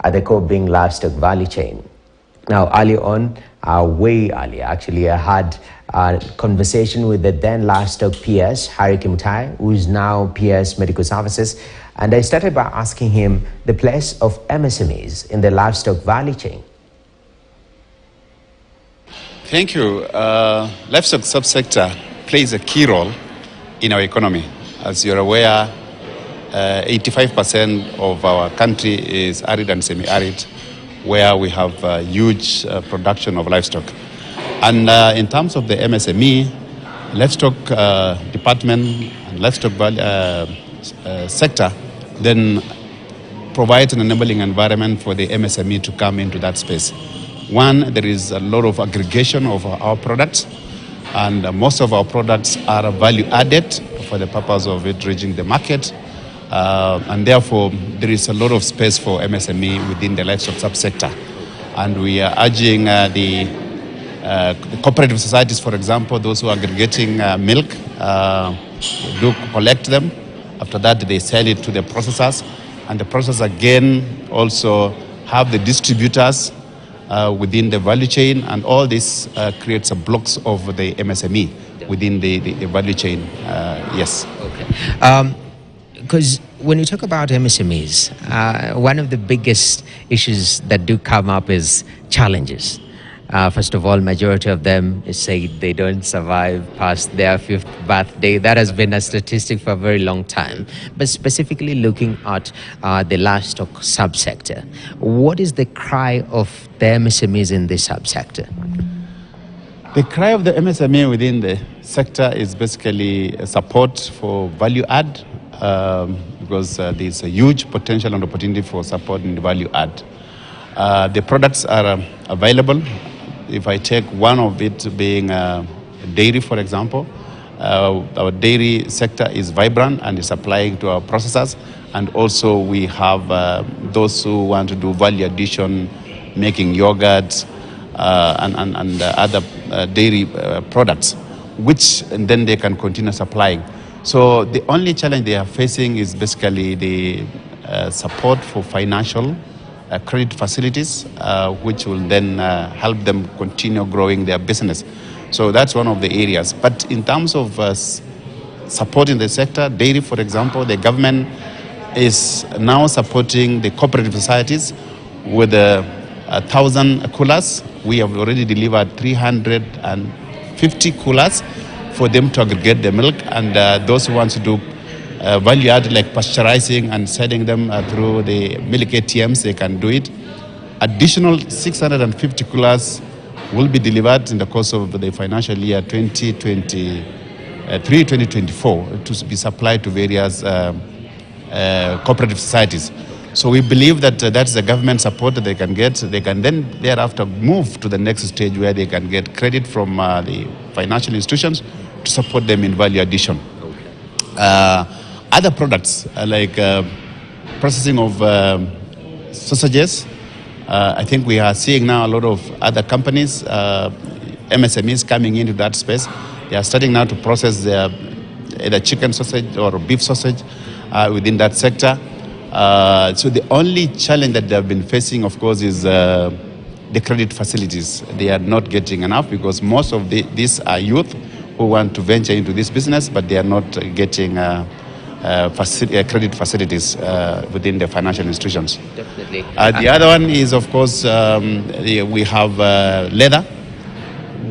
the core being livestock value chain. Now, earlier on, way earlier, actually, I had a conversation with the then livestock PS, Harry Kimutai, who is now PS Medical Services, and I started by asking him the place of MSMEs in the livestock value chain. Thank you. Livestock subsector plays a key role in our economy. As you're aware, 85% of our country is arid and semi-arid, where we have huge production of livestock. And in terms of the MSME, livestock department and livestock sector then provides an enabling environment for the MSME to come into that space. One, there is a lot of aggregation of our products, and most of our products are value added for the purpose of it reaching the market. And therefore, there is a lot of space for MSME within the livestock subsector. And we are urging the cooperative societies, for example, those who are aggregating milk, do collect them. After that, they sell it to the processors. And the processors, again, also have the distributors within the value chain. And all this creates a blocks of the MSME within the value chain. Yes. Okay. Because when you talk about MSMEs, one of the biggest issues that do come up is challenges. First of all, majority of them say they don't survive past their 5th birthday. That has been a statistic for a very long time. But specifically looking at the livestock subsector, what is the cry of the MSMEs in this subsector? The cry of the MSME within the sector is basically support for value add, because there's a huge potential and opportunity for support in the value add. The products are available. If I take one of it being dairy, for example, our dairy sector is vibrant and is supplying to our processors. And also we have those who want to do value addition, making yogurt and other dairy products, which then they can continue supplying. So the only challenge they are facing is basically the support for financial credit facilities, which will then help them continue growing their business. So that's one of the areas. But in terms of supporting the sector, dairy, for example, the government is now supporting the cooperative societies with 1,000 coolers. We have already delivered 350 coolers for them to aggregate the milk, and those who want to do value add like pasteurizing and selling them through the milk ATMs, they can do it. Additional 650 coolers will be delivered in the course of the financial year 2023-2024 to be supplied to various cooperative societies. So we believe that that's the government support that they can get. They can then thereafter move to the next stage where they can get credit from the financial institutions to support them in value addition. Other products like processing of sausages, I think we are seeing now a lot of other companies, MSMEs coming into that space. They are starting now to process their either chicken sausage or beef sausage within that sector. So the only challenge that they have been facing, of course, is the credit facilities. They are not getting enough because most of these are youth who want to venture into this business, but they are not getting credit facilities within the financial institutions. Definitely. The other one is, of course, we have leather.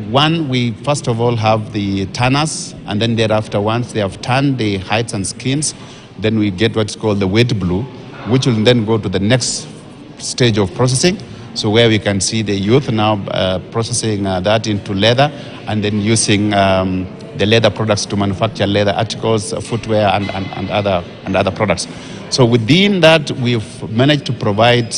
One, we first of all have the tanners, and then thereafter, once they have tanned the hides and skins, then we get what's called the wet blue, which will then go to the next stage of processing. So where we can see the youth now processing that into leather and then using the leather products to manufacture leather articles, footwear, and other products. So within that, we've managed to provide,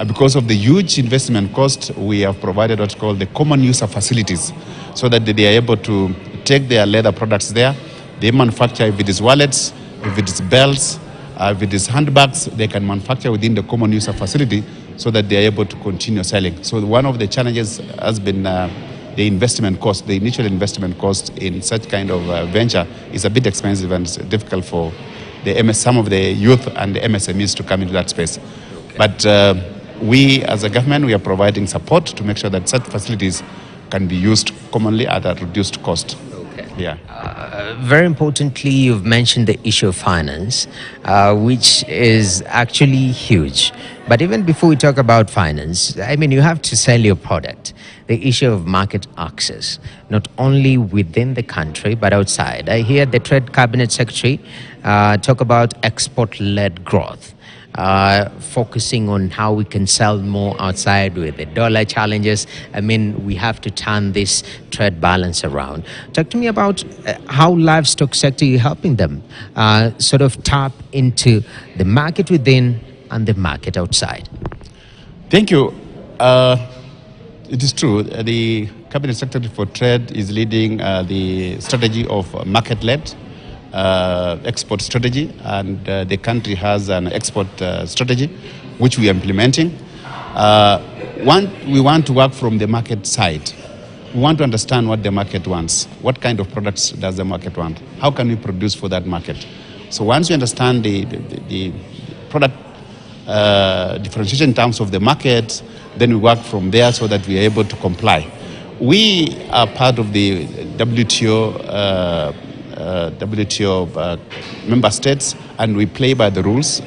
because of the huge investment cost, we have provided what's called the common user facilities, so that they are able to take their leather products there. They manufacture, if it is wallets, if it is belts, if it is handbags, they can manufacture within the common user facility so that they are able to continue selling. So one of the challenges has been the investment cost. The initial investment cost in such kind of venture is a bit expensive and it's difficult for some of the youth and the MSMEs to come into that space. Okay. But we as a government, we are providing support to make sure that such facilities can be used commonly at a reduced cost. Yeah. Very importantly, you've mentioned the issue of finance, which is actually huge. But even before we talk about finance, I mean, you have to sell your product. The issue of market access, not only within the country, but outside. I hear the Trade Cabinet Secretary talk about export-led growth. Focusing on how we can sell more outside with the dollar challenges. I mean, we have to turn this trade balance around. Talk to me about how livestock sector you're helping them sort of tap into the market within and the market outside. Thank you. It is true. The Cabinet Secretary for Trade is leading the strategy of market-led export strategy, and the country has an export strategy which we are implementing. We want to work from the market side. We want to understand what the market wants. What kind of products does the market want? How can we produce for that market? So once we understand the product differentiation in terms of the market, then we work from there so that we are able to comply. We are part of the WTO member states, and we play by the rules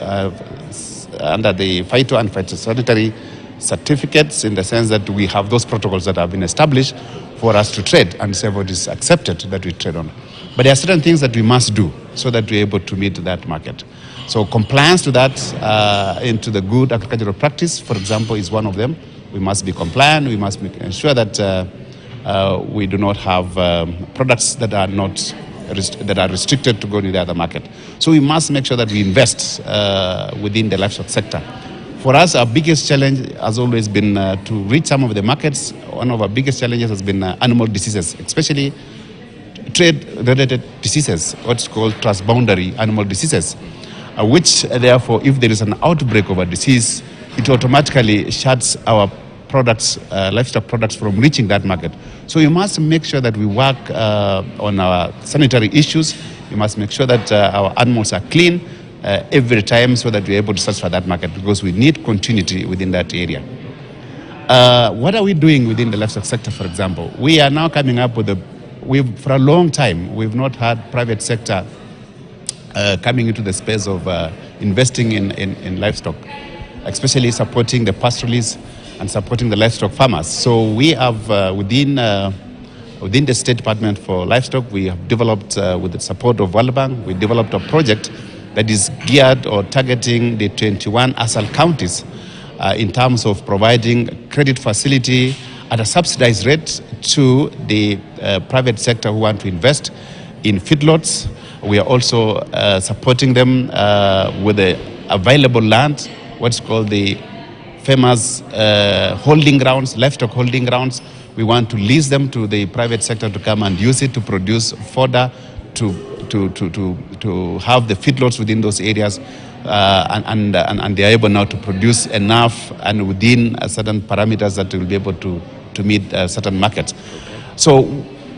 under the phyto and phytosanitary certificates, in the sense that we have those protocols that have been established for us to trade, and so it is accepted that we trade on. But there are certain things that we must do so that we're able to meet that market. So compliance to that, into the good agricultural practice, for example, is one of them. We must be compliant. We must ensure that we do not have products that are not restricted to go into the other market. So we must make sure that we invest within the livestock sector. For us, our biggest challenge has always been to reach some of the markets. One of our biggest challenges has been animal diseases, especially trade-related diseases, what's called transboundary animal diseases, which therefore, if there is an outbreak of a disease, it automatically shuts our products, livestock products, from reaching that market. So you must make sure that we work on our sanitary issues. You must make sure that our animals are clean every time, so that we're able to satisfy that market, because we need continuity within that area. What are we doing within the livestock sector, for example? We are now coming up with for a long time, we've not had private sector coming into the space of investing in livestock, especially supporting the pastoralists and supporting the livestock farmers. So we have within the State Department for Livestock, we have developed, with the support of World Bank, we developed a project that is geared or targeting the 21 ASAL counties in terms of providing credit facility at a subsidized rate to the private sector who want to invest in feedlots. We are also supporting them with the available land, what's called the famous holding grounds, livestock holding grounds. We want to lease them to the private sector to come and use it to produce fodder, to have the feedlots within those areas, and they are able now to produce enough and within certain parameters that will be able to meet certain markets. So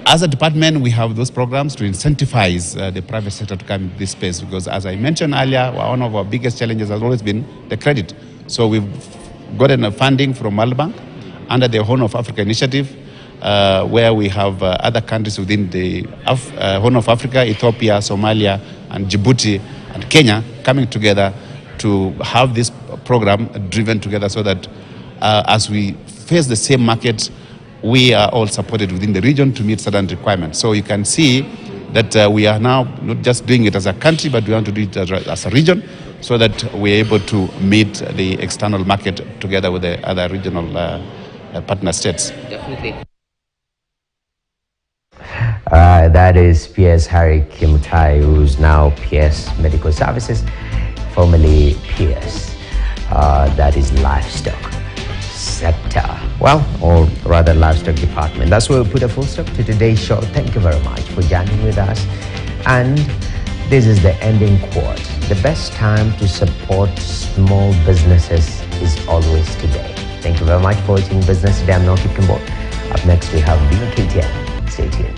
as a department, we have those programs to incentivize the private sector to come in this space, because as I mentioned earlier, one of our biggest challenges has always been the credit. So we've gotten a funding from World Bank under the Horn of Africa initiative, where we have other countries within the Horn of Africa, Ethiopia, Somalia, and Djibouti, and Kenya coming together to have this program driven together, so that as we face the same market, we are all supported within the region to meet certain requirements. So you can see that we are now not just doing it as a country, but we want to do it as a region, so that we're able to meet the external market together with the other regional partner states. Definitely. That is PS Harry Kimutai, who's now PS Medical Services, formerly PS. That is livestock sector, well, or rather livestock department. That's where we put a full stop to today's show. Thank you very much for joining with us. And this is the ending quote. The best time to support small businesses is always today. Thank you very much for watching Business Today. I'm Noki Kimbo. Up next, we have KTN. Stay tuned.